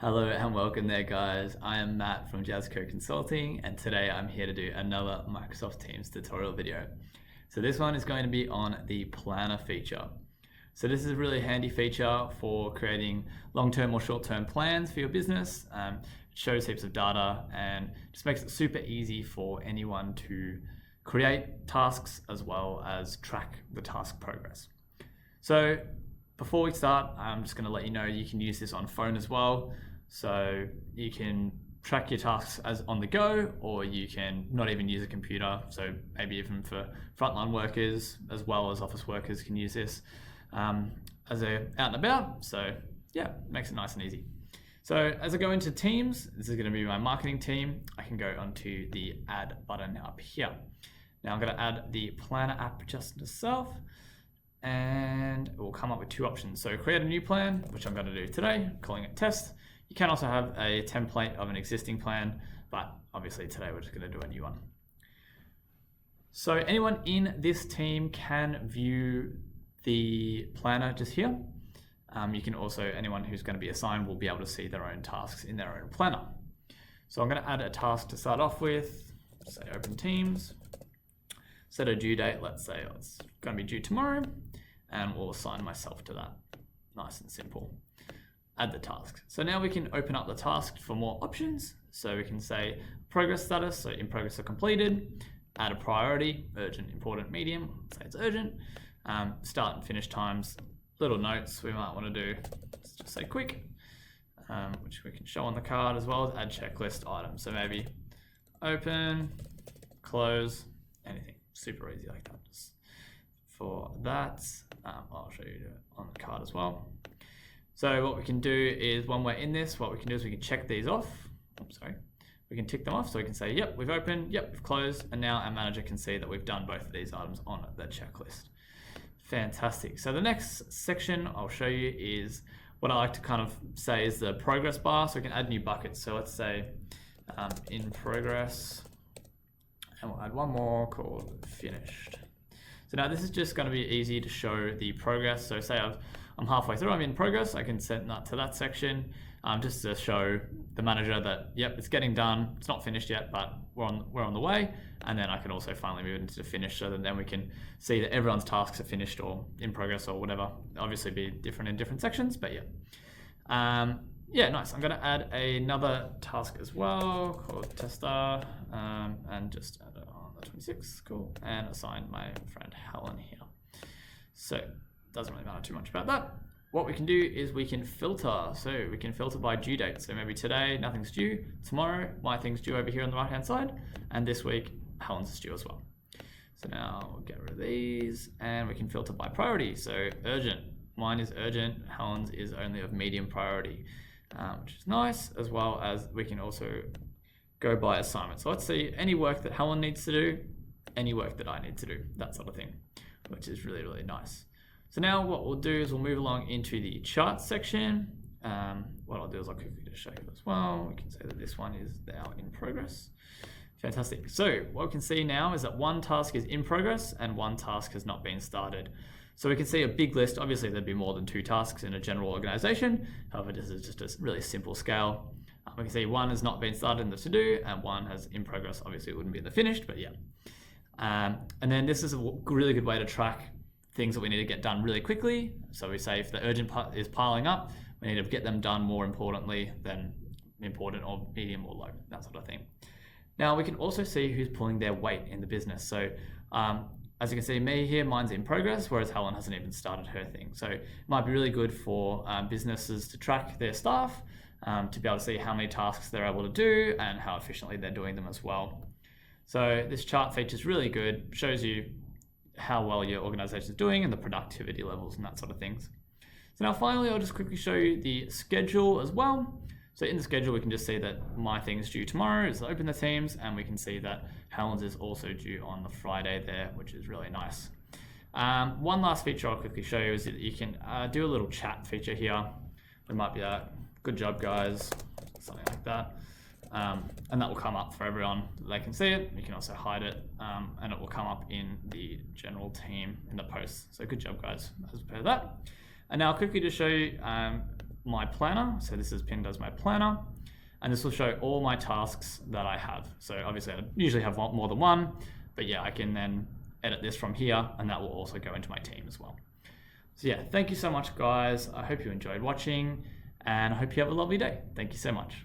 Hello and welcome there, guys. I am Matt from Jazzco Consulting, and today I'm here to do another Microsoft Teams tutorial video. So this one is going to be on the planner feature. So this is a really handy feature for creating long-term or short-term plans for your business. It shows heaps of data and just makes it super easy for anyone to create tasks as well as track the task progress. So before we start, I'm just going to let you know you can use this on phone as well. So you can track your tasks as on the go, or you can not even use a computer. So maybe even for frontline workers as well as office workers can use this as they're out and about. So yeah, makes it nice and easy. So as I go into Teams, this is going to be my marketing team. I can go onto the Add button up here. Now I'm going to add the Planner app just itself. And it will come up with two options. So create a new plan, which I'm going to do today, calling it test. You can also have a template of an existing plan, but obviously today we're just going to do a new one. So anyone in this team can view the planner just here. You can also, anyone who's going to be assigned will be able to see their own tasks in their own planner. So I'm going to add a task to start off with, say open Teams, set a due date, let's say it's going to be due tomorrow, and we'll assign myself to that. Nice and simple. Add the task. So now we can open up the task for more options. So we can say progress status, so in progress or completed, add a priority, urgent, important, medium, say it's urgent, start and finish times, little notes we might want to do, let's just say quick, which we can show on the card, as well as add checklist items. So maybe open, close, anything. Super easy like that. Just for that, I'll show you on the card as well. So what we can do is, when we're in this, what we can do is we can check these off. We can tick them off. So we can say, yep, we've opened, yep, we've closed, and now our manager can see that we've done both of these items on the checklist. Fantastic. So the next section I'll show you is what I like to kind of say is the progress bar. So we can add new buckets. So let's say in progress, and we'll add one more called finished. So now this is just going to be easy to show the progress. So say I'm halfway through, I'm in progress, I can send that to that section just to show the manager that, yep, it's getting done. It's not finished yet, but we're on the way. And then I can also finally move into the finish, so that then we can see that everyone's tasks are finished or in progress or whatever. Obviously be different in different sections, but yeah. Yeah, nice. I'm going to add another task as well called tester, and just add it on the 26. Cool. And assign my friend Helen here. So doesn't really matter too much about that. What we can do is we can filter. So we can filter by due date. So maybe today nothing's due. Tomorrow my thing's due over here on the right hand side, and this week Helen's is due as well. So now we'll get rid of these, and we can filter by priority. So urgent. Mine is urgent. Helen's is only of medium priority. Which is nice, as well as we can also go by assignment. So let's see any work that Helen needs to do, any work that I need to do, that sort of thing, which is really, really nice. So now what we'll do is we'll move along into the chart section. What I'll do is I'll quickly just show you as well. We can say that this one is now in progress. Fantastic. So what we can see now is that one task is in progress and one task has not been started. So we can see a big list. Obviously there'd be more than two tasks in a general organization. However, this is just a really simple scale. We can see one has not been started in the to-do and one has in progress. Obviously it wouldn't be in the finished, but yeah. And then this is a really good way to track things that we need to get done really quickly. So we say if the urgent part is piling up, we need to get them done more importantly than important or medium or low, that sort of thing. Now we can also see who's pulling their weight in the business. So as you can see, me here, mine's in progress, whereas Helen hasn't even started her thing. So it might be really good for businesses to track their staff, to be able to see how many tasks they're able to do and how efficiently they're doing them as well. So this chart feature is really good, shows you how well your organization is doing and the productivity levels and that sort of things. So now finally, I'll just quickly show you the schedule as well. So in the schedule, we can just see that my thing's due tomorrow, is open the Teams, and we can see that Helen's is also due on the Friday there, which is really nice. One last feature I'll quickly show you is that you can do a little chat feature here. There might be a good job, guys, something like that. And that will come up for everyone. They can see it. You can also hide it, and it will come up in the general team in the post. So good job, guys, as per that. And now I'll quickly just show you my planner. So this is pinned as my planner. And this will show all my tasks that I have. So obviously I usually have more than one, but yeah, I can then edit this from here, and that will also go into my team as well. So yeah, thank you so much, guys. I hope you enjoyed watching, and I hope you have a lovely day. Thank you so much.